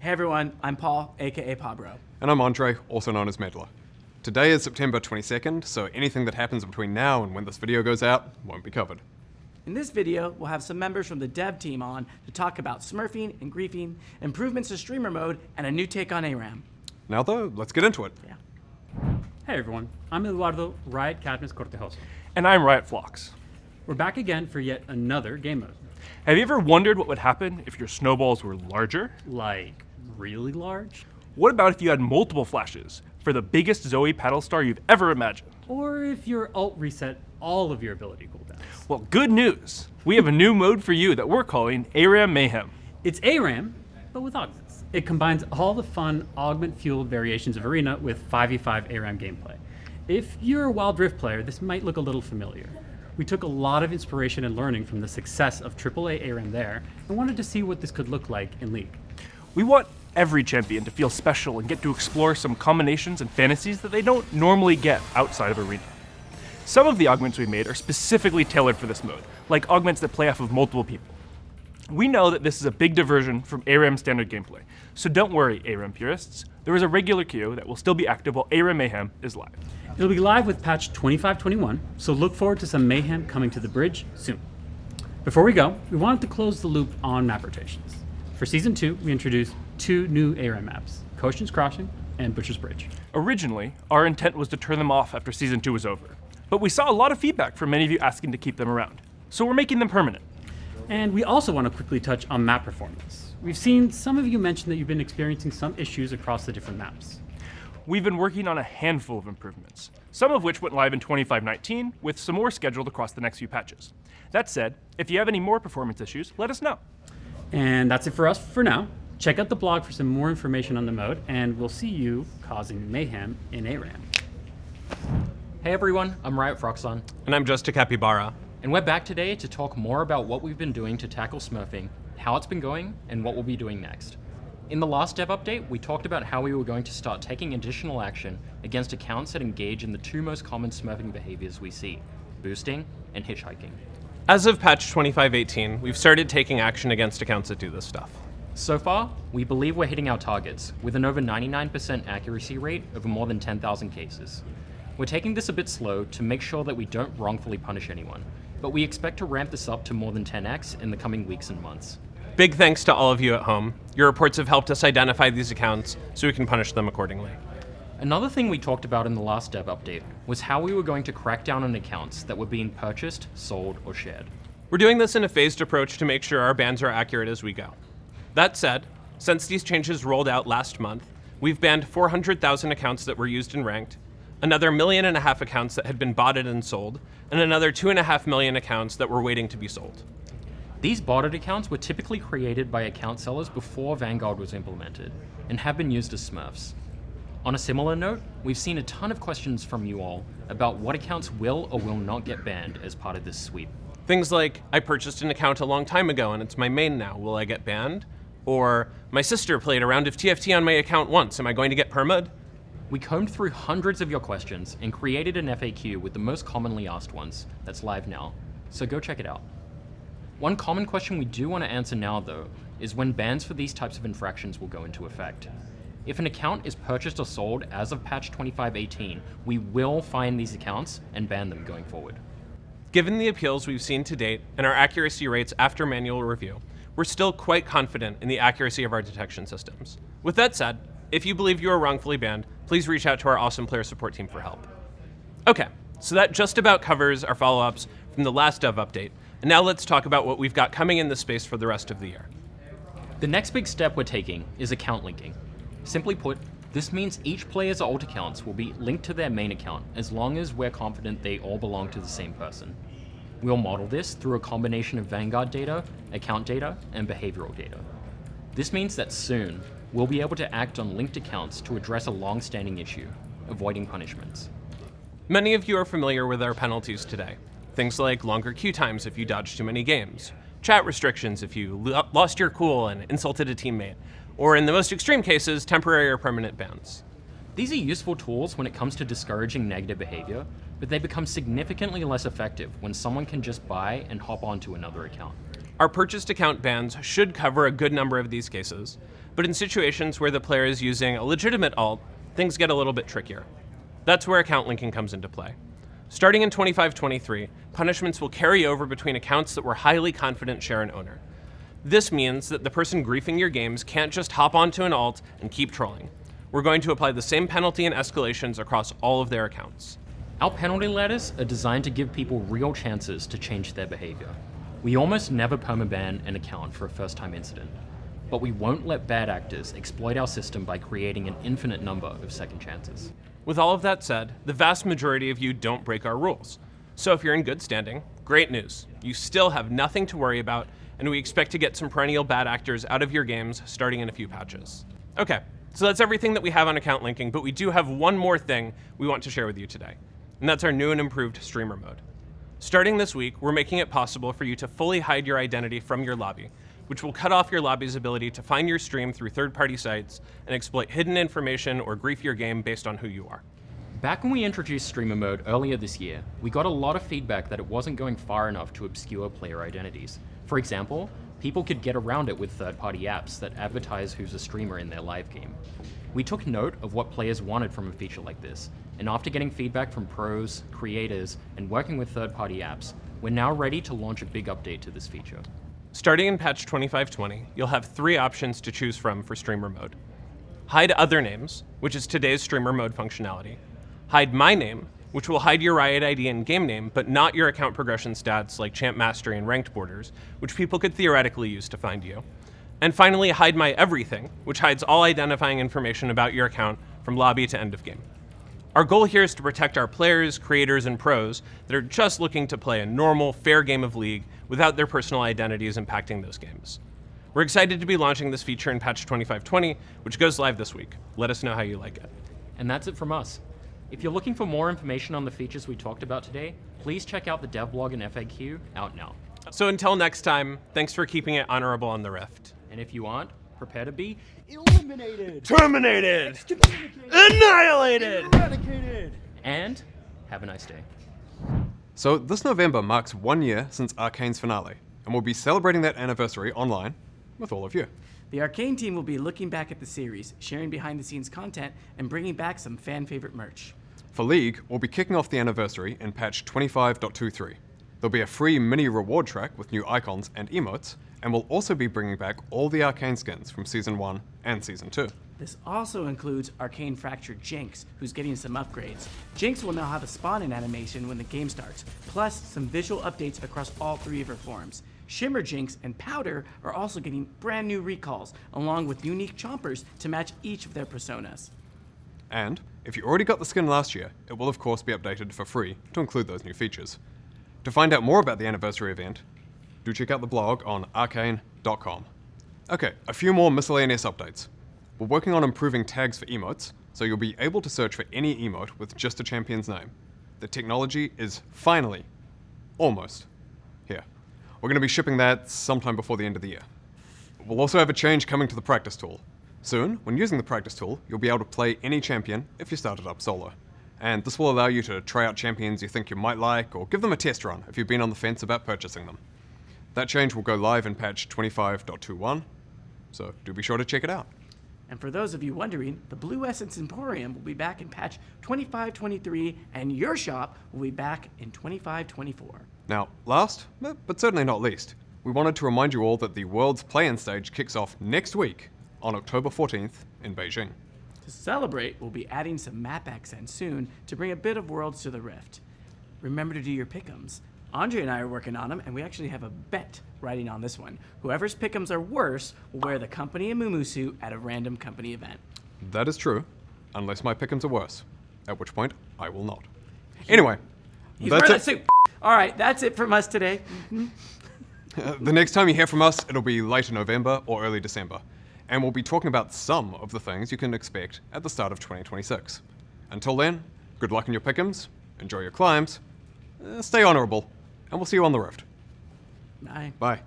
Hey everyone, I'm Paul, aka Pabro. And I'm Andre, also known as Meddler. Today is September 22nd, so anything that happens between now and when this video goes out won't be covered. In this video, we'll have some members from the dev team on to talk about smurfing and griefing, improvements to streamer mode, and a new take on ARAM. Now though, let's get into it. Yeah. Hey everyone, I'm Eduardo, Riot Cadmus Cortejoso. And I'm Riot Phlox. We're back again for yet another game mode. Have you ever wondered what would happen if your snowballs were larger? Like, really large? What about if you had multiple flashes for the biggest Zoe paddle star you've ever imagined? Or if your ult reset all of your ability cooldowns? Well, good news. We have a new mode for you that we're calling ARAM Mayhem. It's ARAM, but with augments. It combines all the fun augment-fueled variations of Arena with 5v5 ARAM gameplay. If you're a Wild Rift player, this might look a little familiar. We took a lot of inspiration and learning from the success of AAA ARAM there and wanted to see what this could look like in League. We want every champion to feel special and get to explore some combinations and fantasies that they don't normally get outside of Arena. Some of the augments we made are specifically tailored for this mode, like augments that play off of multiple people. We know that this is a big diversion from ARAM standard gameplay, so don't worry, ARAM purists. There is a regular queue that will still be active while ARAM Mayhem is live. It'll be live with patch 2521, so look forward to some mayhem coming to the bridge soon. Before we go, we wanted to close the loop on map rotations. For Season 2, we introduced 2 new ARAM maps, Coastion's Crossing and Butcher's Bridge. Originally, our intent was to turn them off after Season 2 was over, but we saw a lot of feedback from many of you asking to keep them around, so we're making them permanent. And we also want to quickly touch on map performance. We've seen some of you mention that you've been experiencing some issues across the different maps. We've been working on a handful of improvements, some of which went live in 2519, with some more scheduled across the next few patches. That said, if you have any more performance issues, let us know. And that's it for us for now. Check out the blog for some more information on the mode, and we'll see you causing mayhem in ARAM. Hey everyone, I'm Riot Phroxzon. And I'm just a Capybara. And we're back today to talk more about what we've been doing to tackle smurfing, how it's been going, and what we'll be doing next. In the last dev update, we talked about how we were going to start taking additional action against accounts that engage in the 2 most common smurfing behaviors we see, boosting and hitchhiking. As of patch 2518, we've started taking action against accounts that do this stuff. So far, we believe we're hitting our targets with an over 99% accuracy rate over more than 10,000 cases. We're taking this a bit slow to make sure that we don't wrongfully punish anyone, but we expect to ramp this up to more than 10x in the coming weeks and months. Big thanks to all of you at home. Your reports have helped us identify these accounts so we can punish them accordingly. Another thing we talked about in the last dev update was how we were going to crack down on accounts that were being purchased, sold, or shared. We're doing this in a phased approach to make sure our bans are accurate as we go. That said, since these changes rolled out last month, we've banned 400,000 accounts that were used in ranked, another 1.5 million accounts that had been botted and sold, and another 2.5 million accounts that were waiting to be sold. These botted accounts were typically created by account sellers before Vanguard was implemented, and have been used as smurfs. On a similar note, we've seen a ton of questions from you all about what accounts will or will not get banned as part of this sweep. Things like, I purchased an account a long time ago and it's my main now, will I get banned? Or, my sister played a round of TFT on my account once, am I going to get perma'd? We combed through hundreds of your questions and created an FAQ with the most commonly asked ones that's live now, so go check it out. One common question we do want to answer now, though, is when bans for these types of infractions will go into effect. If an account is purchased or sold as of patch 2518, we will find these accounts and ban them going forward. Given the appeals we've seen to date and our accuracy rates after manual review, we're still quite confident in the accuracy of our detection systems. With that said, if you believe you are wrongfully banned, please reach out to our awesome player support team for help. Okay, so that just about covers our follow-ups from the last dev update. And now let's talk about what we've got coming in this space for the rest of the year. The next big step we're taking is account linking. Simply put, this means each player's alt accounts will be linked to their main account as long as we're confident they all belong to the same person. We'll model this through a combination of Vanguard data, account data, and behavioral data. This means that soon, we'll be able to act on linked accounts to address a long-standing issue, avoiding punishments. Many of you are familiar with our penalties today. Things like longer queue times if you dodged too many games, chat restrictions if you lost your cool and insulted a teammate, or in the most extreme cases, temporary or permanent bans. These are useful tools when it comes to discouraging negative behavior, but they become significantly less effective when someone can just buy and hop onto another account. Our purchased account bans should cover a good number of these cases, but in situations where the player is using a legitimate alt, things get a little bit trickier. That's where account linking comes into play. Starting in 25-23, punishments will carry over between accounts that were highly confident share an owner. This means that the person griefing your games can't just hop onto an alt and keep trolling. We're going to apply the same penalty and escalations across all of their accounts. Our penalty ladders are designed to give people real chances to change their behavior. We almost never permaban an account for a first-time incident, but we won't let bad actors exploit our system by creating an infinite number of second chances. With all of that said, the vast majority of you don't break our rules. So if you're in good standing, great news. You still have nothing to worry about, and we expect to get some perennial bad actors out of your games starting in a few patches. Okay, so that's everything that we have on account linking, but we do have one more thing we want to share with you today, and that's our new and improved streamer mode. Starting this week, we're making it possible for you to fully hide your identity from your lobby, which will cut off your lobby's ability to find your stream through third-party sites and exploit hidden information or grief your game based on who you are. Back when we introduced streamer mode earlier this year, we got a lot of feedback that it wasn't going far enough to obscure player identities. For example, people could get around it with third-party apps that advertise who's a streamer in their live game. We took note of what players wanted from a feature like this, and after getting feedback from pros, creators, and working with third-party apps, we're now ready to launch a big update to this feature. Starting in patch 2520, you'll have 3 options to choose from for streamer mode. Hide other names, which is today's streamer mode functionality. Hide my name, which will hide your Riot ID and game name, but not your account progression stats like champ mastery and ranked borders, which people could theoretically use to find you. And finally, hide my everything, which hides all identifying information about your account from lobby to end of game. Our goal here is to protect our players, creators, and pros that are just looking to play a normal, fair game of League without their personal identities impacting those games. We're excited to be launching this feature in patch 2520, which goes live this week. Let us know how you like it. And that's it from us. If you're looking for more information on the features we talked about today, please check out the dev blog and FAQ out now. So until next time, thanks for keeping it honorable on the Rift. And if you aren't, prepare to be Terminated! Annihilated! and have a nice day. So this November marks 1 year since Arcane's finale, and we'll be celebrating that anniversary online with all of you. The Arcane team will be looking back at the series, sharing behind-the-scenes content, and bringing back some fan-favorite merch. For League, we'll be kicking off the anniversary in patch 25.23. There'll be a free mini reward track with new icons and emotes, and we'll also be bringing back all the Arcane skins from Season 1 and Season 2. This also includes Arcane Fractured Jinx, who's getting some upgrades. Jinx will now have a spawn-in animation when the game starts, plus some visual updates across all 3 of her forms. Shimmer Jinx and Powder are also getting brand new recalls, along with unique chompers to match each of their personas. And if you already got the skin last year, it will of course be updated for free to include those new features. To find out more about the anniversary event, do check out the blog on arcane.com. Okay, a few more miscellaneous updates. We're working on improving tags for emotes, so you'll be able to search for any emote with just a champion's name. The technology is finally, almost, here. We're going to be shipping that sometime before the end of the year. We'll also have a change coming to the practice tool. Soon, when using the practice tool, you'll be able to play any champion if you started up solo. And this will allow you to try out champions you think you might like, or give them a test run if you've been on the fence about purchasing them. That change will go live in patch 25.21, so do be sure to check it out. And for those of you wondering, the Blue Essence Emporium will be back in patch 25.23, and your shop will be back in 25.24. Now, last, but certainly not least, we wanted to remind you all that the World's Play-In stage kicks off next week on October 14th in Beijing. To celebrate, we'll be adding some map accents soon to bring a bit of Worlds to the Rift. Remember to do your pick'ems. Andre and I are working on them, and we actually have a bet riding on this one. Whoever's pick'ems are worse will wear the company and Mumu suit at a random company event. That is true, unless my pick'ems are worse, at which point I will not. Anyway, He's that's wearing that it. suit. All right, that's it from us today. The next time you hear from us, it'll be later November or early December, and we'll be talking about some of the things you can expect at the start of 2026. Until then, good luck in your pick'ems, enjoy your climbs, stay honorable, and we'll see you on the Rift. Bye. Bye.